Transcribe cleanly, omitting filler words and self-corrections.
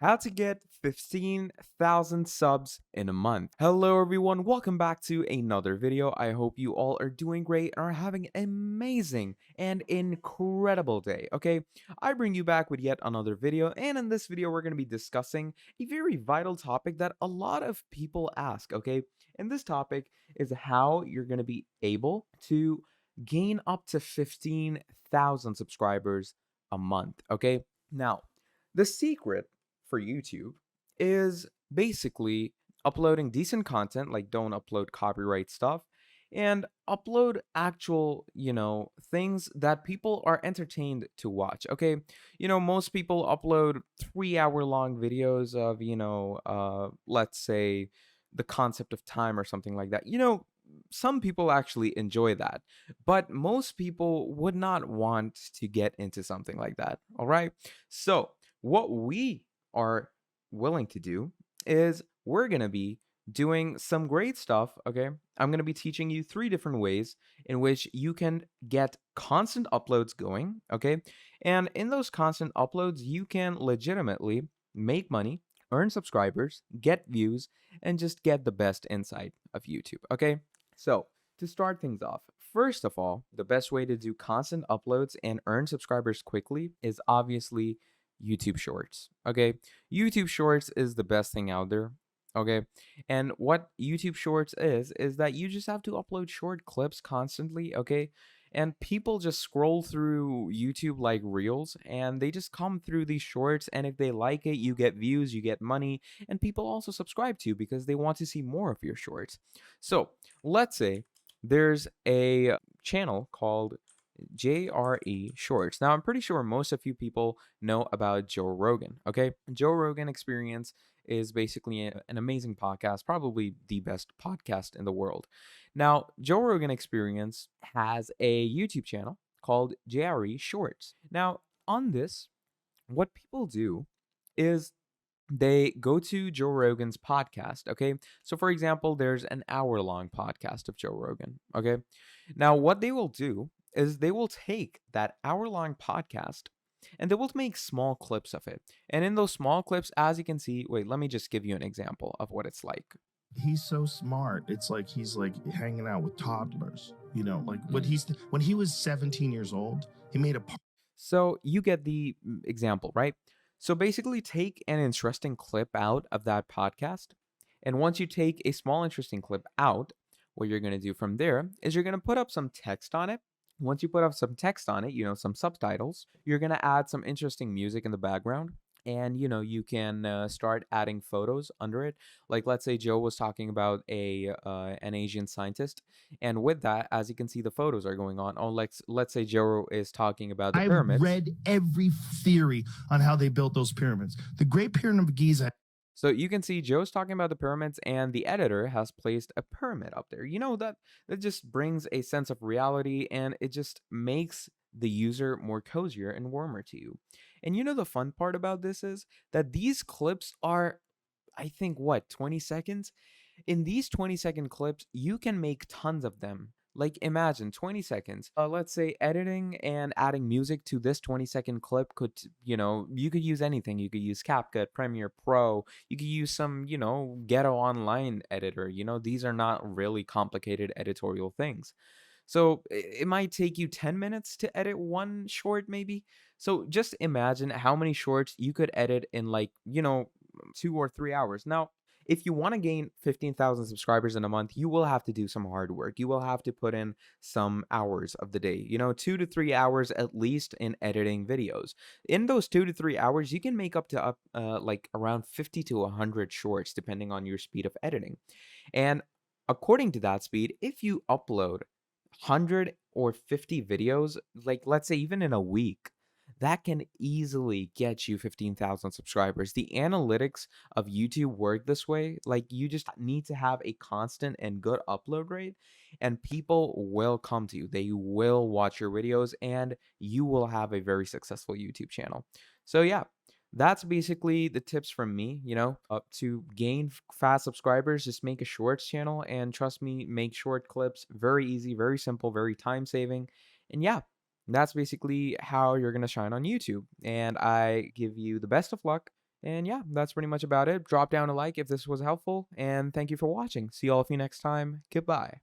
How to get 15,000 subs in a month. Hello everyone, welcome back to another video. I hope you all are doing great and are having an amazing and incredible day, okay? I bring you back with yet another video, and in this video we're going to be discussing a very vital topic that a lot of people ask, okay? And this topic is how you're going to be able to gain up to 15,000 subscribers a month, okay? Now, the secret for YouTube is basically uploading decent content, like don't upload copyright stuff, and upload actual, things that people are entertained to watch. Okay. Most people upload 3 hour long videos of, let's say the concept of time or something like that. Some people actually enjoy that, but most people would not want to get into something like that. All right. So, what we are willing to do is we're going to be doing some great stuff. Okay. I'm going to be teaching you three different ways in which you can get constant uploads going. Okay. And in those constant uploads, you can legitimately make money, earn subscribers, get views, and just get the best insight of YouTube. Okay. So, to start things off, first of all, the best way to do constant uploads and earn subscribers quickly is obviously YouTube Shorts. Okay. YouTube Shorts is the best thing out there. Okay. And what YouTube Shorts is that you just have to upload short clips constantly. Okay. And people just scroll through YouTube like reels and they just come through these shorts. And if they like it, you get views, you get money, and people also subscribe to you because they want to see more of your shorts. So let's say there's a channel called JRE Shorts. Now, I'm pretty sure most of you people know about Joe Rogan. Okay. Joe Rogan Experience is basically an amazing podcast, probably the best podcast in the world. Now, Joe Rogan Experience has a YouTube channel called JRE Shorts. Now, on this, what people do is they go to Joe Rogan's podcast. Okay. So, for example, there's an hour long podcast of Joe Rogan. Okay. Now, what they will do is they will take that hour long podcast and they will make small clips of it. And in those small clips, as you can see, wait, let me just give you an example of what it's like. He's so smart. It's like he's like hanging out with toddlers. Like when he was 17 years old, he made a So, you get the example, right? So, basically, take an interesting clip out of that podcast. And once you take a small, interesting clip out, what you're going to do from there is you're going to put up some text on it. Once you put up some text on it, some subtitles, you're going to add some interesting music in the background. And you can start adding photos under it. Like, let's say Joe was talking about an Asian scientist, and with that, as you can see, the photos are going on. Oh, let's say Joe is talking about the I've pyramids. read every theory on how they built those pyramids. The Great Pyramid of Giza. So you can see Joe's talking about the pyramids, and the editor has placed a pyramid up there. That just brings a sense of reality, and it just makes the user more cozier and warmer to you. And the fun part about this is that these clips are, I think, what, 20 seconds? In these 20-second clips, you can make tons of them. Like, imagine 20 seconds. Let's say editing and adding music to this 20-second clip could, you could use anything. You could use CapCut, Premiere Pro. You could use some, ghetto online editor. These are not really complicated editorial things. So it might take you 10 minutes to edit one short, maybe. So just imagine how many shorts you could edit in, like, 2 or 3 hours. Now, if you want to gain 15,000 subscribers in a month, you will have to do some hard work. You will have to put in some hours of the day, 2 to 3 hours at least in editing videos. In those 2 to 3 hours, you can make up to like around 50 to 100 shorts, depending on your speed of editing. And according to that speed, if you upload 100 or 50 videos, like let's say even in a week, that can easily get you 15,000 subscribers. The analytics of YouTube work this way. Like, you just need to have a constant and good upload rate, and people will come to you. They will watch your videos, and you will have a very successful YouTube channel. So, yeah, that's basically the tips from me. To gain fast subscribers, just make a shorts channel, and trust me, make short clips. Very easy, very simple, very time saving. And yeah, that's basically how you're going to shine on YouTube. And I give you the best of luck And yeah, that's pretty much about it. Drop down a like if this was helpful, and thank you for watching. See all of you next time. Goodbye.